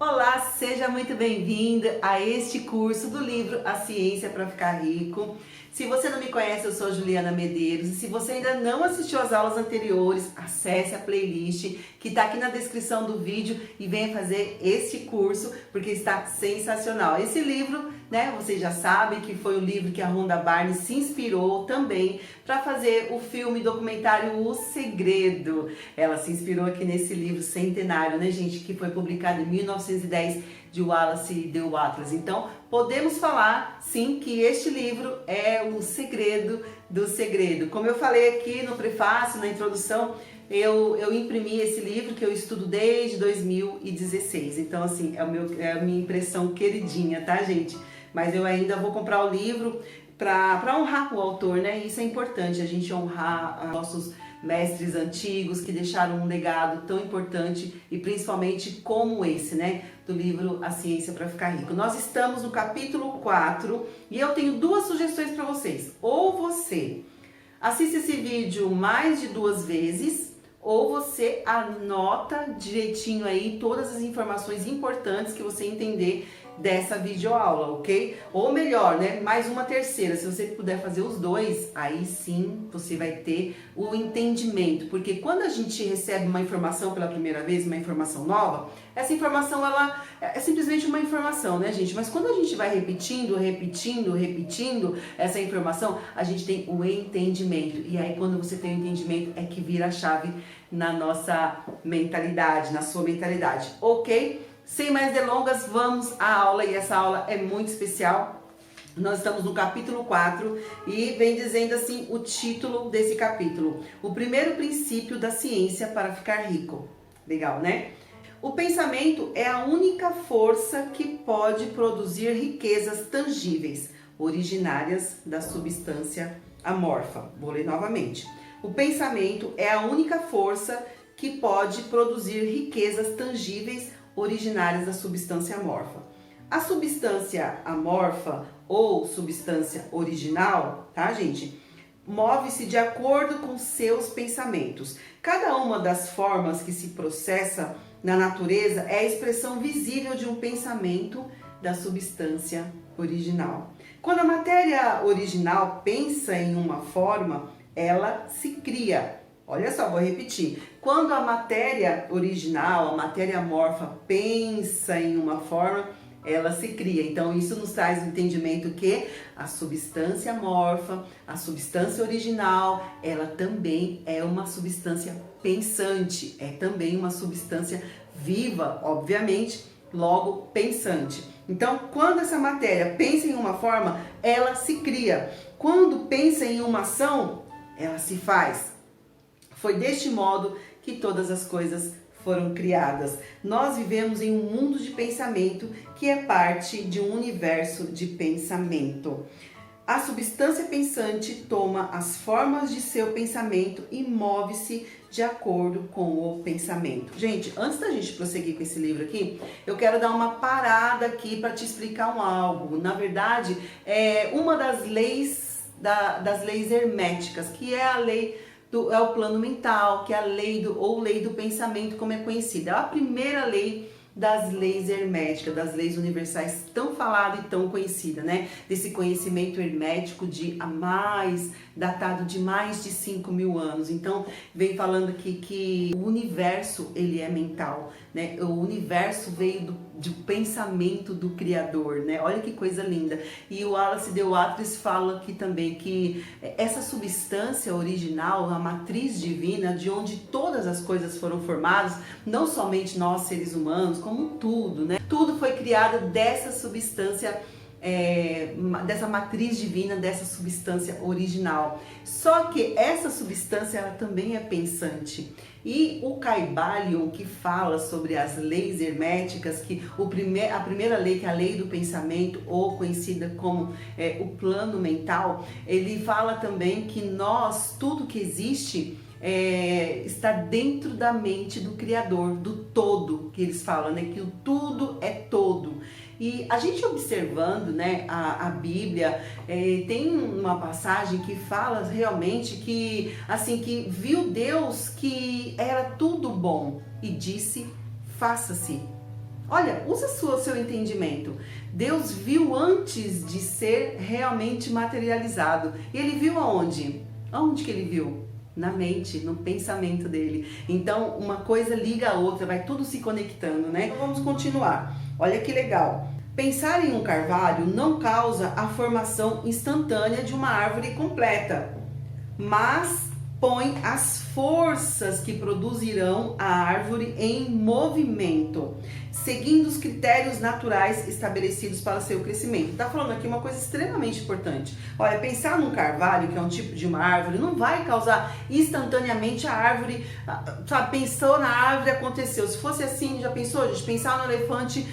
Olá, seja muito bem-vinda a este curso do livro A Ciência para Ficar Rico. Se você não me conhece, eu sou Juliana Medeiros e se você ainda não assistiu às aulas anteriores, acesse a playlist que está aqui na descrição do vídeo e venha fazer este curso porque está sensacional. Esse livro, né, vocês já sabem que foi o livro que a Rhonda Byrne se inspirou também para fazer o filme documentário O Segredo. Ela se inspirou aqui nesse livro centenário, né, gente, que foi publicado em 1910 de Wallace de Wattles. Então, podemos falar, sim, que este livro é o segredo do segredo. Como eu falei aqui no prefácio, na introdução, eu imprimi esse livro que eu estudo desde 2016. Então, assim, é a minha impressão queridinha, tá, gente? Mas eu ainda vou comprar o livro para honrar o autor, né? Isso é importante, a gente honrar nossos mestres antigos que deixaram um legado tão importante e principalmente como esse, né? Do livro A Ciência para Ficar Rico. Nós estamos no capítulo 4 e eu tenho duas sugestões para vocês. Ou você assiste esse vídeo mais de 2 vezes, ou você anota direitinho aí todas as informações importantes que você entender dessa videoaula, ok? Ou melhor, né, mais uma terceira, se você puder fazer os dois, aí sim você vai ter o entendimento, porque quando a gente recebe uma informação pela primeira vez, uma informação nova, essa informação ela é simplesmente uma informação, né, gente? Mas quando a gente vai repetindo essa informação, a gente tem o entendimento, e aí quando você tem o entendimento é que vira a chave na nossa mentalidade, na sua mentalidade, ok? Sem mais delongas, vamos à aula, e essa aula é muito especial. Nós estamos no capítulo 4 e vem dizendo assim o título desse capítulo: o primeiro princípio da ciência para ficar rico. Legal, né? O pensamento é a única força que pode produzir riquezas tangíveis, originárias da substância amorfa. Vou ler novamente. O pensamento é a única força que pode produzir riquezas tangíveis, originárias da substância amorfa. A substância amorfa ou substância original, tá, gente? Move-se de acordo com seus pensamentos. Cada uma das formas que se processa na natureza é a expressão visível de um pensamento da substância original. Quando a matéria original pensa em uma forma, ela se cria. Olha só, vou repetir. Quando a matéria original, a matéria amorfa, pensa em uma forma, ela se cria. Então, isso nos traz o entendimento que a substância amorfa, a substância original, ela também é uma substância pensante, é também uma substância viva, obviamente, logo pensante. Então, quando essa matéria pensa em uma forma, ela se cria. Quando pensa em uma ação, ela se faz. Foi deste modo que todas as coisas foram criadas. Nós vivemos em um mundo de pensamento que é parte de um universo de pensamento. A substância pensante toma as formas de seu pensamento e move-se de acordo com o pensamento. Gente, antes da gente prosseguir com esse livro aqui, eu quero dar uma parada aqui para te explicar algo. Na verdade, é uma das leis herméticas, que é a lei é o plano mental, que é a lei do pensamento, como é conhecida. É a primeira lei das leis herméticas, das leis universais, tão falada e tão conhecida, né? Desse conhecimento hermético datado de mais de 5.000 anos. Então, vem falando aqui que o universo, ele é mental, né? O universo veio do pensamento do Criador, né? Olha que coisa linda. E o Wallace de Wattles fala aqui também que essa substância original, a matriz divina, de onde todas as coisas foram formadas, não somente nós seres humanos, como tudo, né? Tudo foi criado dessa substância, dessa matriz divina, dessa substância original. Só que essa substância, ela também é pensante. E o Kybalion, que fala sobre as leis herméticas, que a primeira lei, que é a lei do pensamento, ou conhecida como o plano mental, ele fala também que tudo que existe, está dentro da mente do Criador, do todo, que eles falam, né? Que o tudo é todo. E a gente observando, né, a Bíblia, tem uma passagem que fala realmente que, assim, que viu Deus que era tudo bom e disse, faça-se Olha, usa seu entendimento. Deus viu antes de ser realmente materializado. E ele viu aonde? Aonde que ele viu? Na mente, no pensamento dele. Então, uma coisa liga a outra, vai tudo se conectando, né? Então, vamos continuar. Olha que legal. Pensar em um carvalho não causa a formação instantânea de uma árvore completa, mas põe as forças que produzirão a árvore em movimento, seguindo os critérios naturais estabelecidos para o seu crescimento. Tá falando aqui uma coisa extremamente importante. Olha, pensar num carvalho, que é um tipo de uma árvore, não vai causar instantaneamente a árvore, sabe, pensou na árvore, aconteceu. Se fosse assim, já pensou, gente? Pensar no elefante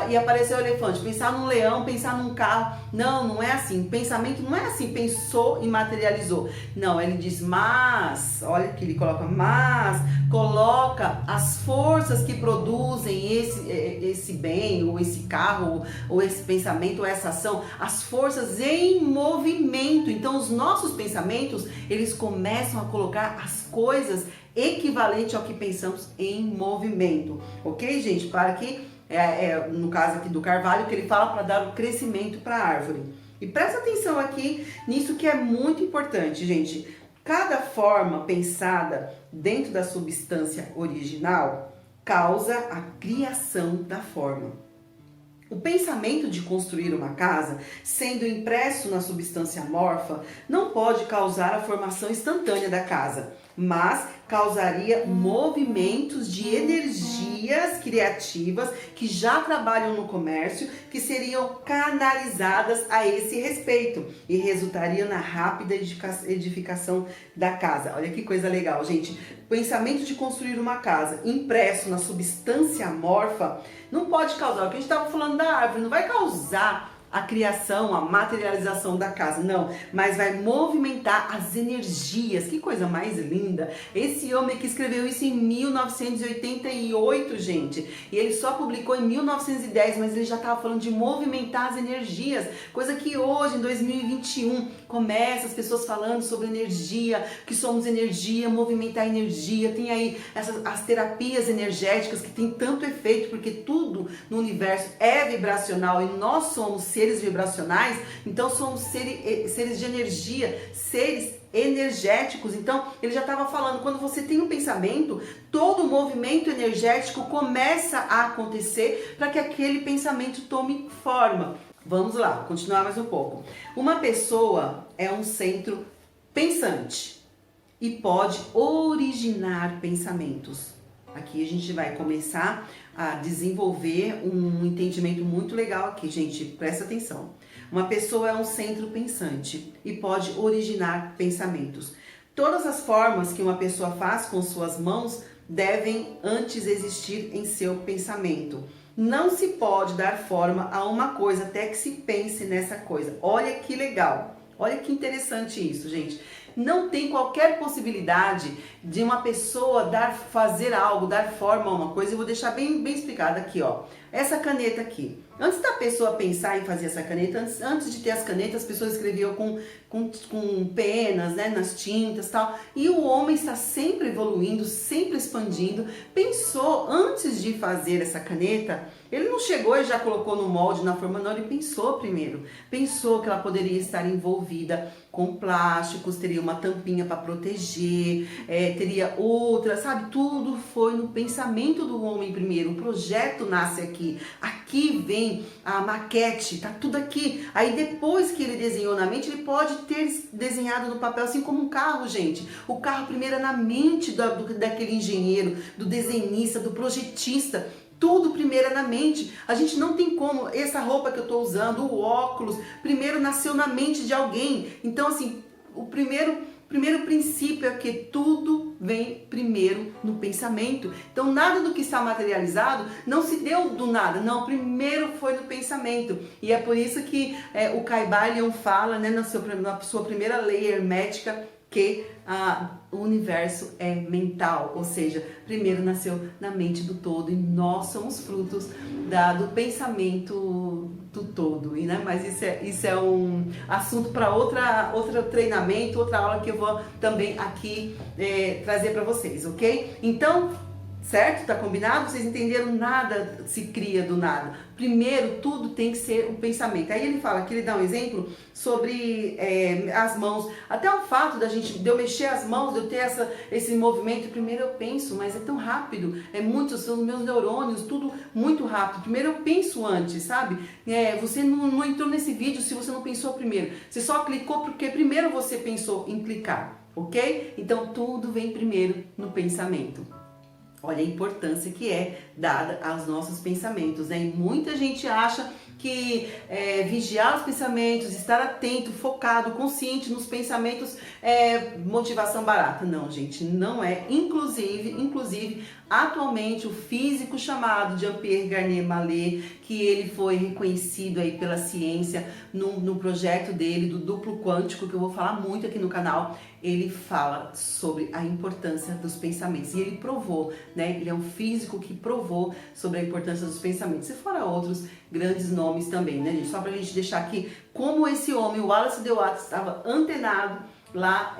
e apareceu o elefante, pensar num leão, pensar num carro. Não, não é assim. Pensamento não é assim, pensou e materializou. Não, ele diz, mas, olha que ele coloca, mas coloca as forças que produzem esse bem, ou esse carro, ou esse pensamento, ou essa ação, as forças em movimento. Então, os nossos pensamentos, eles começam a colocar as coisas equivalentes ao que pensamos em movimento. Ok, gente? Para que, no caso aqui do carvalho, que ele fala para dar o crescimento para a árvore. E presta atenção aqui nisso que é muito importante, gente. Cada forma pensada dentro da substância original causa a criação da forma. O pensamento de construir uma casa, sendo impresso na substância amorfa, não pode causar a formação instantânea da casa, mas causaria movimentos de energias criativas que já trabalham no comércio, que seriam canalizadas a esse respeito e resultariam na rápida edificação da casa. Olha que coisa legal, gente. O pensamento de construir uma casa impresso na substância amorfa não pode causar, o que a gente estava falando da árvore, não vai causar a criação, a materialização da casa, não, mas vai movimentar as energias. Que coisa mais linda! Esse homem que escreveu isso em 1988, gente, e ele só publicou em 1910, mas ele já estava falando de movimentar as energias, coisa que hoje, em 2021, começa as pessoas falando sobre energia, que somos energia, movimentar energia, tem aí as terapias energéticas que tem tanto efeito, porque tudo no universo é vibracional e nós somos seres vibracionais, então somos seres de energia, seres energéticos. Então ele já estava falando, quando você tem um pensamento, todo o movimento energético começa a acontecer para que aquele pensamento tome forma. Vamos lá, continuar mais um pouco. Uma pessoa é um centro pensante e pode originar pensamentos. Aqui a gente vai começar a desenvolver um entendimento muito legal aqui, gente, presta atenção. Uma pessoa é um centro pensante e pode originar pensamentos. Todas as formas que uma pessoa faz com suas mãos devem antes existir em seu pensamento. Não se pode dar forma a uma coisa até que se pense nessa coisa. Olha que legal, olha que interessante isso, gente. Não tem qualquer possibilidade de uma pessoa fazer algo, dar forma a uma coisa. Eu vou deixar bem explicado aqui, ó. Essa caneta aqui. Antes da pessoa pensar em fazer essa caneta, antes de ter as canetas, as pessoas escreviam com penas, né, nas tintas e tal. E o homem está sempre evoluindo, sempre expandindo. Pensou, antes de fazer essa caneta, ele não chegou e já colocou no molde, na forma, não. Ele pensou primeiro. Pensou que ela poderia estar envolvida com plásticos, teria uma tampinha para proteger, teria outra, sabe? Tudo foi no pensamento do homem primeiro. O projeto nasce aqui. Aqui vem a maquete, tá tudo aqui. Aí depois que ele desenhou na mente, ele pode ter desenhado no papel, assim como um carro, gente. O carro primeiro é na mente daquele engenheiro, do desenhista, do projetista. Tudo primeiro é na mente. A gente não tem como. Essa roupa que eu tô usando, o óculos, primeiro nasceu na mente de alguém. Então, assim, o primeiro princípio é que tudo vem primeiro no pensamento. Então, nada do que está materializado não se deu do nada. Não, primeiro foi no pensamento. E é por isso que o Kybalion fala, né, na sua primeira lei hermética, que o universo é mental, ou seja, primeiro nasceu na mente do todo e nós somos frutos do pensamento do todo, né? Mas isso é um assunto para outro treinamento, outra aula que eu vou também aqui trazer para vocês, ok? Então, Certo? Tá combinado? Vocês entenderam? Nada se cria do nada. Primeiro, tudo tem que ser um pensamento. Aí ele fala que ele dá um exemplo sobre as mãos. Até o fato de eu mexer as mãos, de eu ter esse movimento. Primeiro eu penso, mas é tão rápido. São os meus neurônios, tudo muito rápido. Primeiro eu penso antes, sabe? Você não entrou nesse vídeo se você não pensou primeiro. Você só clicou porque primeiro você pensou em clicar, ok? Então tudo vem primeiro no pensamento. Olha a importância que é dada aos nossos pensamentos, né? E muita gente acha que vigiar os pensamentos, estar atento, focado, consciente nos pensamentos é motivação barata. Não, gente, não é. Inclusive, atualmente o físico chamado Jean-Pierre Garnier-Mallet, que ele foi reconhecido aí pela ciência no projeto dele do duplo quântico, que eu vou falar muito aqui no canal, ele fala sobre a importância dos pensamentos. E ele provou, né? Ele é um físico que provou sobre a importância dos pensamentos. E fora outros grandes nomes também, né, gente? Só pra gente deixar aqui como esse homem, o Wallace D. Watts, estava antenado lá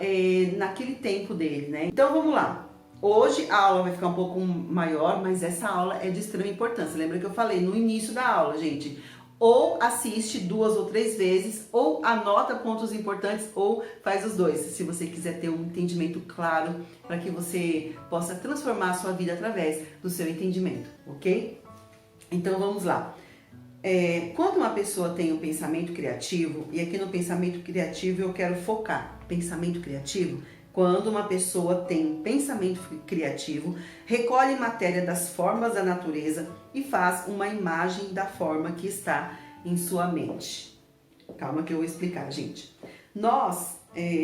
naquele tempo dele, né? Então vamos lá. Hoje a aula vai ficar um pouco maior, mas essa aula é de extrema importância. Lembra que eu falei no início da aula, gente? Ou assiste 2 ou 3 vezes, ou anota pontos importantes, ou faz os dois, se você quiser ter um entendimento claro, para que você possa transformar a sua vida através do seu entendimento, ok? Então vamos lá. Quando uma pessoa tem um pensamento criativo, e aqui no pensamento criativo eu quero focar, pensamento criativo, quando uma pessoa tem um pensamento criativo, recolhe matéria das formas da natureza e faz uma imagem da forma que está em sua mente. Calma que eu vou explicar, gente. Nós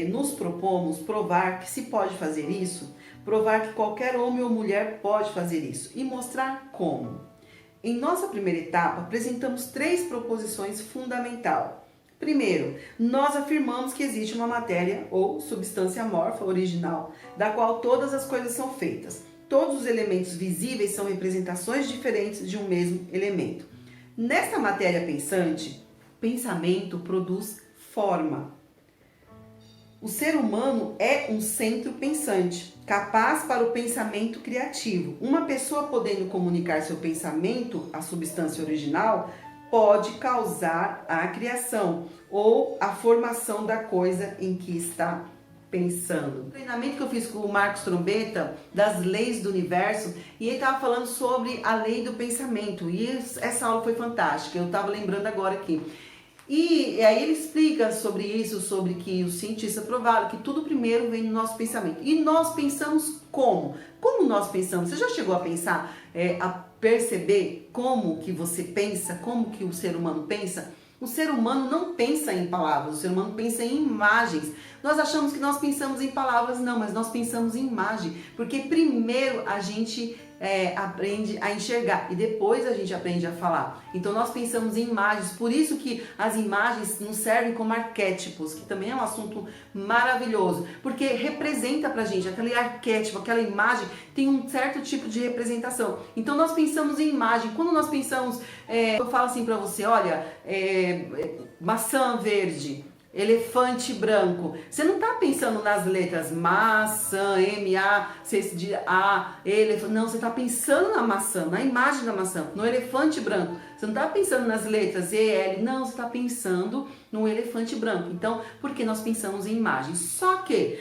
nos propomos provar que se pode fazer isso, provar que qualquer homem ou mulher pode fazer isso e mostrar como. Em nossa primeira etapa, apresentamos 3 proposições fundamentais. Primeiro, nós afirmamos que existe uma matéria ou substância amorfa original, da qual todas as coisas são feitas. Todos os elementos visíveis são representações diferentes de um mesmo elemento. Nesta matéria pensante, pensamento produz forma. O ser humano é um centro pensante, capaz para o pensamento criativo. Uma pessoa podendo comunicar seu pensamento, a substância original, pode causar a criação ou a formação da coisa em que está pensando. O treinamento que eu fiz com o Marcos Trombetta, das leis do universo, e ele estava falando sobre a lei do pensamento, e essa aula foi fantástica, eu estava lembrando agora aqui. E aí ele explica sobre isso, sobre que os cientistas provaram que tudo primeiro vem no nosso pensamento. E nós pensamos como? Como nós pensamos? Você já chegou a pensar, a perceber como que você pensa, como que o ser humano pensa? O ser humano não pensa em palavras, o ser humano pensa em imagens. Nós achamos que nós pensamos em palavras, não, mas nós pensamos em imagem. Porque primeiro a gente aprende a enxergar e depois a gente aprende a falar. Então nós pensamos em imagens, por isso que as imagens nos servem como arquétipos, que também é um assunto maravilhoso, porque representa pra gente, aquele arquétipo, aquela imagem tem um certo tipo de representação. Então nós pensamos em imagem. Quando nós pensamos, eu falo assim pra você, olha, maçã verde, elefante branco. Você não está pensando nas letras maçã, M-A-C-A, elefante. Não, você está pensando na maçã, na imagem da maçã, no elefante branco. Você não está pensando nas letras E-L, não, você está pensando no elefante branco. Então, porque nós pensamos em imagens. Só que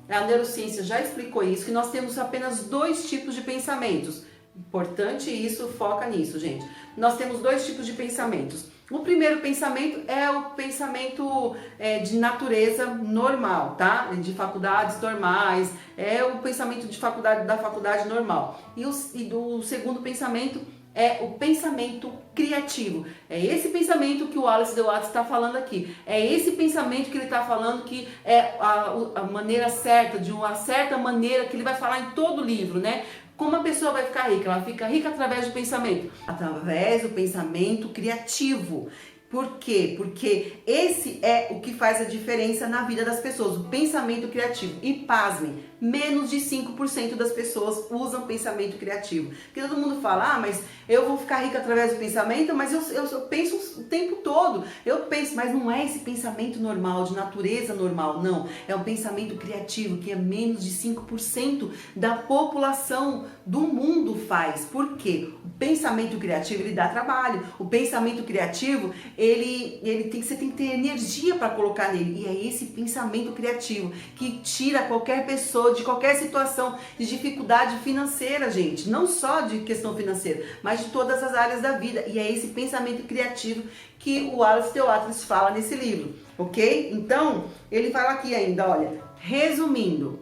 a neurociência já explicou isso, que nós temos apenas 2 tipos de pensamentos. Importante isso, foca nisso, gente. Nós temos 2 tipos de pensamentos. O primeiro pensamento é o pensamento de natureza normal, tá? De faculdades normais, é o pensamento da faculdade normal. E o segundo pensamento é o pensamento criativo. É esse pensamento que o Wallace D. Watts está falando aqui. É esse pensamento que ele está falando que é a maneira certa, de uma certa maneira que ele vai falar em todo o livro, né? Como a pessoa vai ficar rica? Ela fica rica através do pensamento. Através do pensamento criativo. Por quê? Porque esse é o que faz a diferença na vida das pessoas, o pensamento criativo. E pasmem, menos de 5% das pessoas usam pensamento criativo. Porque todo mundo fala, mas eu vou ficar rica através do pensamento, mas eu penso o tempo todo. Eu penso, mas não é esse pensamento normal, de natureza normal, não. É um pensamento criativo, que é menos de 5% da população do mundo faz. Por quê? O pensamento criativo, ele dá trabalho. O pensamento criativo, você tem que ter energia para colocar nele. E é esse pensamento criativo que tira qualquer pessoa de qualquer situação de dificuldade financeira, gente. Não só de questão financeira, mas de todas as áreas da vida. E é esse pensamento criativo que o Aristoteles fala nesse livro, ok? Então, ele fala aqui ainda, olha, resumindo,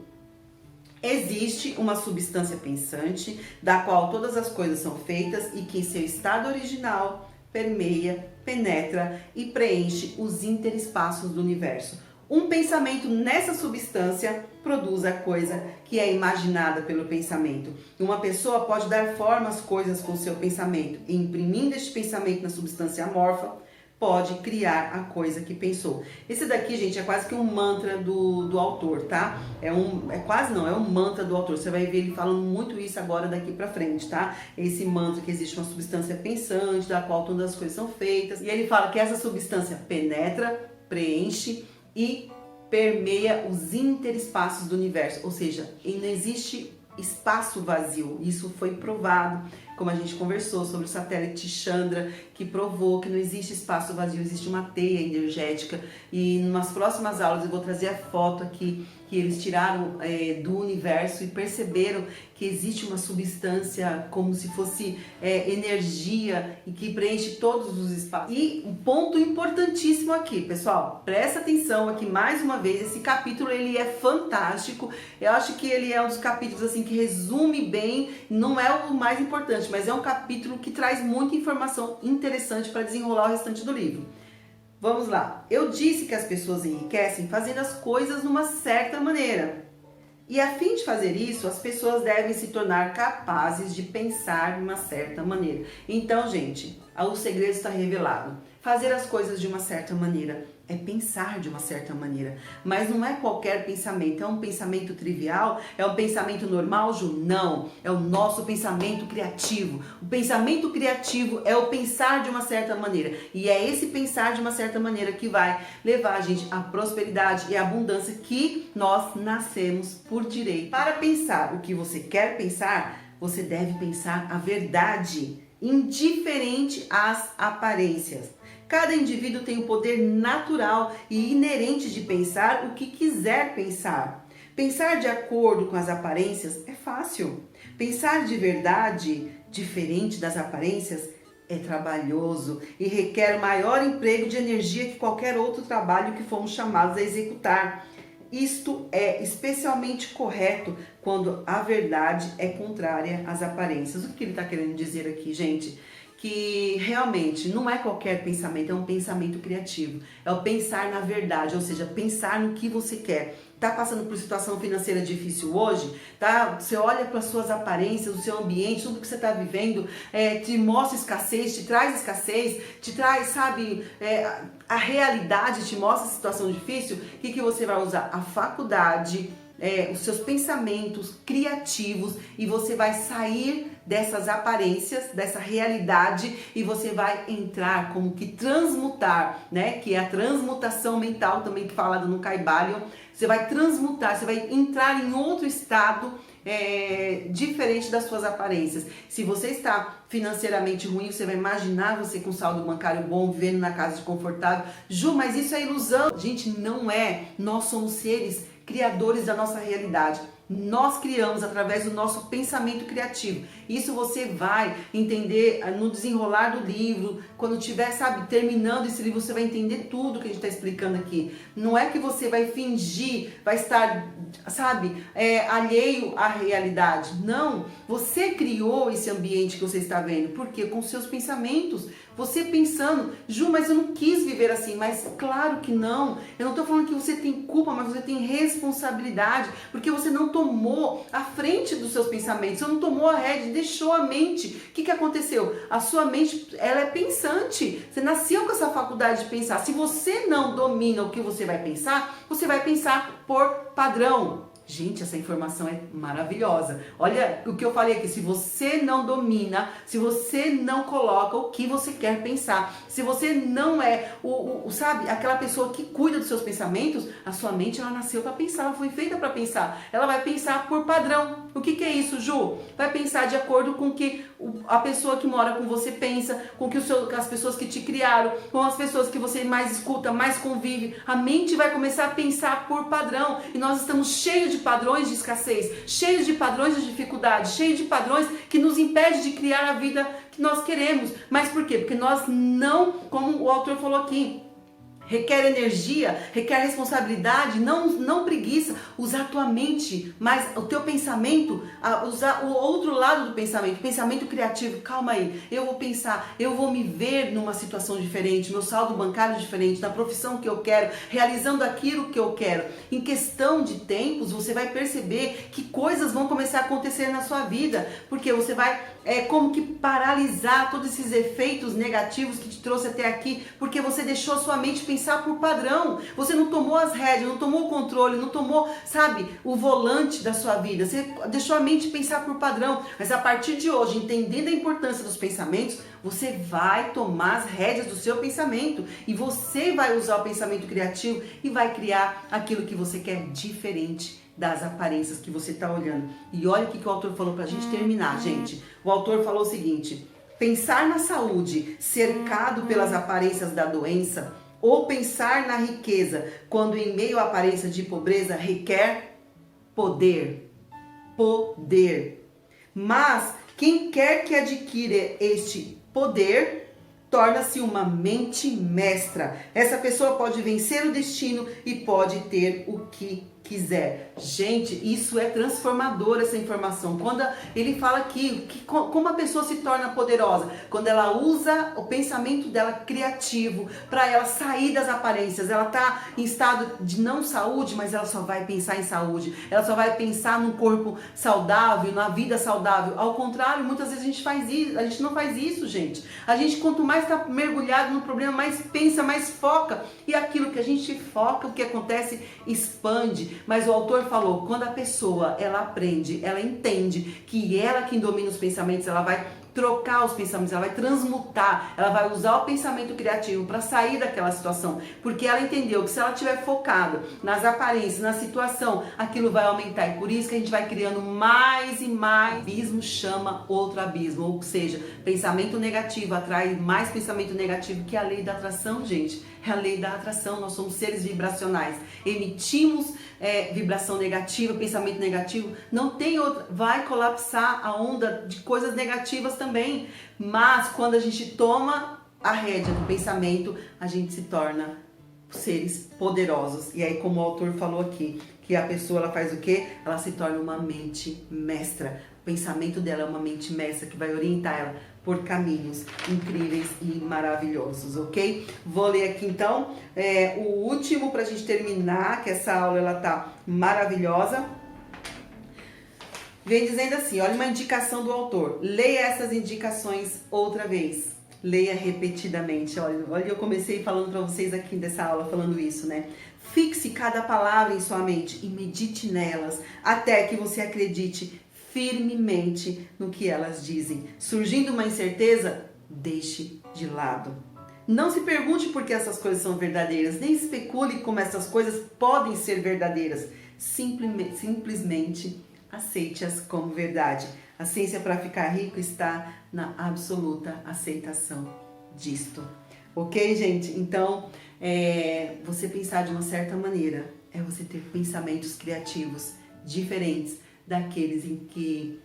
existe uma substância pensante da qual todas as coisas são feitas e que em seu estado original permeia, penetra e preenche os interespaços do universo. Um pensamento nessa substância produz a coisa que é imaginada pelo pensamento. Uma pessoa pode dar forma às coisas com seu pensamento e, imprimindo este pensamento na substância amorfa, pode criar a coisa que pensou. Esse daqui, gente, é quase que um mantra do autor, tá? É um mantra do autor. Você vai ver ele falando muito isso agora daqui pra frente, tá? Esse mantra que existe uma substância pensante, da qual todas as coisas são feitas. E ele fala que essa substância penetra, preenche e permeia os interespaços do universo, ou seja, não existe espaço vazio. Isso foi provado, como a gente conversou sobre o satélite Chandra, que provou que não existe espaço vazio, existe uma teia energética. E nas próximas aulas eu vou trazer a foto aqui que eles tiraram do universo e perceberam que existe uma substância como se fosse energia e que preenche todos os espaços. E um ponto importantíssimo aqui, pessoal, presta atenção aqui mais uma vez, esse capítulo ele é fantástico. Eu acho que ele é um dos capítulos assim que resume bem, não é o mais importante, mas é um capítulo que traz muita informação interessante para desenrolar o restante do livro. Vamos lá. Eu disse que as pessoas enriquecem fazendo as coisas de uma certa maneira. E a fim de fazer isso, as pessoas devem se tornar capazes de pensar de uma certa maneira. Então, gente, o segredo está revelado. Fazer as coisas de uma certa maneira é pensar de uma certa maneira, mas não é qualquer pensamento. É um pensamento trivial? É um pensamento normal, Ju? Não, é o nosso pensamento criativo. O pensamento criativo é o pensar de uma certa maneira, e é esse pensar de uma certa maneira que vai levar a gente à prosperidade e à abundância que nós nascemos por direito. Para pensar o que você quer pensar, você deve pensar a verdade, indiferente às aparências. Cada indivíduo tem o poder natural e inerente de pensar o que quiser pensar. Pensar de acordo com as aparências é fácil. Pensar de verdade, diferente das aparências, é trabalhoso e requer maior emprego de energia que qualquer outro trabalho que fomos chamados a executar. Isto é especialmente correto quando a verdade é contrária às aparências. O que ele está querendo dizer aqui, gente? Que realmente não é qualquer pensamento, é um pensamento criativo. É o pensar na verdade, ou seja, pensar no que você quer. Tá passando por situação financeira difícil hoje, tá? Você olha para as suas aparências, o seu ambiente, tudo que você está vivendo, te mostra escassez, te traz, sabe, a realidade te mostra a situação difícil. O que você vai usar? A faculdade, os seus pensamentos criativos, e você vai sair dessas aparências, dessa realidade, e você vai entrar como que transmutar, né? Que é a transmutação mental também que falado no Kybalion. Você vai transmutar, você vai entrar em outro estado diferente das suas aparências. Se você está financeiramente ruim, você vai imaginar você com saldo bancário bom, vivendo na casa de confortável. Ju, mas isso é ilusão. Gente, não é. Nós somos seres criadores da nossa realidade. Nós criamos através do nosso pensamento criativo. Isso você vai entender no desenrolar do livro. Quando estiver, sabe, terminando esse livro, você vai entender tudo que a gente está explicando aqui. Não é que você vai fingir, vai estar, sabe, alheio à realidade. Não, você criou esse ambiente que você está vendo. Por quê? Com seus pensamentos. Você pensando, Ju, mas eu não quis viver assim. Mas claro que não. Eu não estou falando que você tem culpa, mas você tem responsabilidade, porque você não tomou a frente dos seus pensamentos, você não tomou a rédea, deixou a mente. O que aconteceu? A sua mente, ela é pensante. Você nasceu com essa faculdade de pensar. Se você não domina o que você vai pensar por padrão. Gente, essa informação é maravilhosa. Olha o que eu falei aqui, se você não domina, se você não coloca o que você quer pensar, se você não é sabe, aquela pessoa que cuida dos seus pensamentos, a sua mente, ela nasceu para pensar, ela foi feita para pensar. Ela vai pensar por padrão. O que é isso, Ju? Vai pensar de acordo com o que a pessoa que mora com você pensa, com que as pessoas que te criaram, com as pessoas que você mais escuta, mais convive. A mente vai começar a pensar por padrão. E nós estamos cheios de padrões de escassez, cheios de padrões de dificuldade, cheios de padrões que nos impedem de criar a vida que nós queremos. Mas por quê? Porque nós não, como o autor falou aqui, requer energia, requer responsabilidade, não preguiça, usar a tua mente, mas o teu pensamento, usar o outro lado do pensamento criativo. Calma aí, eu vou pensar, eu vou me ver numa situação diferente, meu saldo bancário diferente, na profissão que eu quero, realizando aquilo que eu quero. Em questão de tempos, você vai perceber que coisas vão começar a acontecer na sua vida, porque você vai como que paralisar todos esses efeitos negativos que te trouxe até aqui, porque você deixou a sua mente pensar por padrão. Você não tomou as rédeas, não tomou o controle, não tomou, sabe, o volante da sua vida. Você deixou a mente pensar por padrão. Mas a partir de hoje, entendendo a importância dos pensamentos, você vai tomar as rédeas do seu pensamento e você vai usar o pensamento criativo e vai criar aquilo que você quer diferente das aparências que você está olhando. E olha o que o autor falou pra gente terminar, gente. O autor falou o seguinte: pensar na saúde cercado pelas aparências da doença, ou pensar na riqueza quando em meio à aparência de pobreza, requer poder. Poder. Mas quem quer que adquira este poder torna-se uma mente mestra. Essa pessoa pode vencer o destino e pode ter o que quiser. Gente, isso é transformador, essa informação. Quando ele fala aqui, como a pessoa se torna poderosa? Quando ela usa o pensamento dela criativo para ela sair das aparências. Ela tá em estado de não saúde, mas ela só vai pensar em saúde. Ela só vai pensar num corpo saudável, na vida saudável. Ao contrário, muitas vezes a gente não faz isso, gente. A gente, quanto mais está mergulhado no problema, mais pensa, mais foca. E aquilo que a gente foca, o que acontece, expande. Mas o autor falou, quando a pessoa, ela aprende, ela entende que ela quem domina os pensamentos, ela vai trocar os pensamentos, ela vai transmutar, ela vai usar o pensamento criativo para sair daquela situação, porque ela entendeu que se ela estiver focada nas aparências, na situação, aquilo vai aumentar, e por isso que a gente vai criando mais e mais. Abismo chama outro abismo, ou seja, pensamento negativo atrai mais pensamento negativo, que é a lei da atração, gente. É a lei da atração, nós somos seres vibracionais, emitimos vibração negativa, pensamento negativo, não tem outra, vai colapsar a onda de coisas negativas também, mas quando a gente toma a rédea do pensamento, a gente se torna seres poderosos. E aí, como o autor falou aqui, que a pessoa, ela faz o quê? Ela se torna uma mente mestra. O pensamento dela é uma mente mestra que vai orientar ela por caminhos incríveis e maravilhosos, ok? Vou ler aqui então o último pra gente terminar, que essa aula ela tá maravilhosa. Vem dizendo assim, olha uma indicação do autor. Leia essas indicações outra vez. Leia repetidamente. Olha, eu comecei falando para vocês aqui dessa aula, falando isso, né? Fixe cada palavra em sua mente e medite nelas, até que você acredite firmemente no que elas dizem. Surgindo uma incerteza, deixe de lado. Não se pergunte por que essas coisas são verdadeiras, nem especule como essas coisas podem ser verdadeiras. Simplesmente aceite-as como verdade. A ciência para ficar rico está na absoluta aceitação disto. Ok, gente? Então, você pensar de uma certa maneira é você ter pensamentos criativos diferentes daqueles em que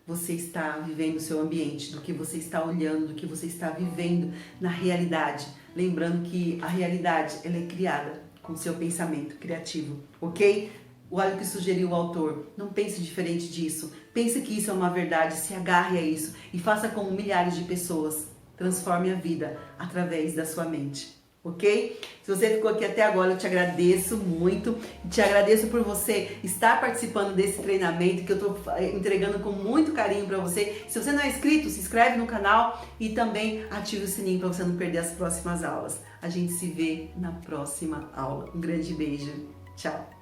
você está vivendo o seu ambiente, do que você está olhando, do que você está vivendo na realidade. Lembrando que a realidade ela é criada com o seu pensamento criativo, ok? Olha o que sugeriu o autor. Não pense diferente disso. Pense que isso é uma verdade, se agarre a isso e faça como milhares de pessoas. Transforme a vida através da sua mente. Ok? Se você ficou aqui até agora, eu te agradeço muito. Te agradeço por você estar participando desse treinamento que eu estou entregando com muito carinho para você. Se você não é inscrito, se inscreve no canal e também ative o sininho para você não perder as próximas aulas. A gente se vê na próxima aula. Um grande beijo. Tchau.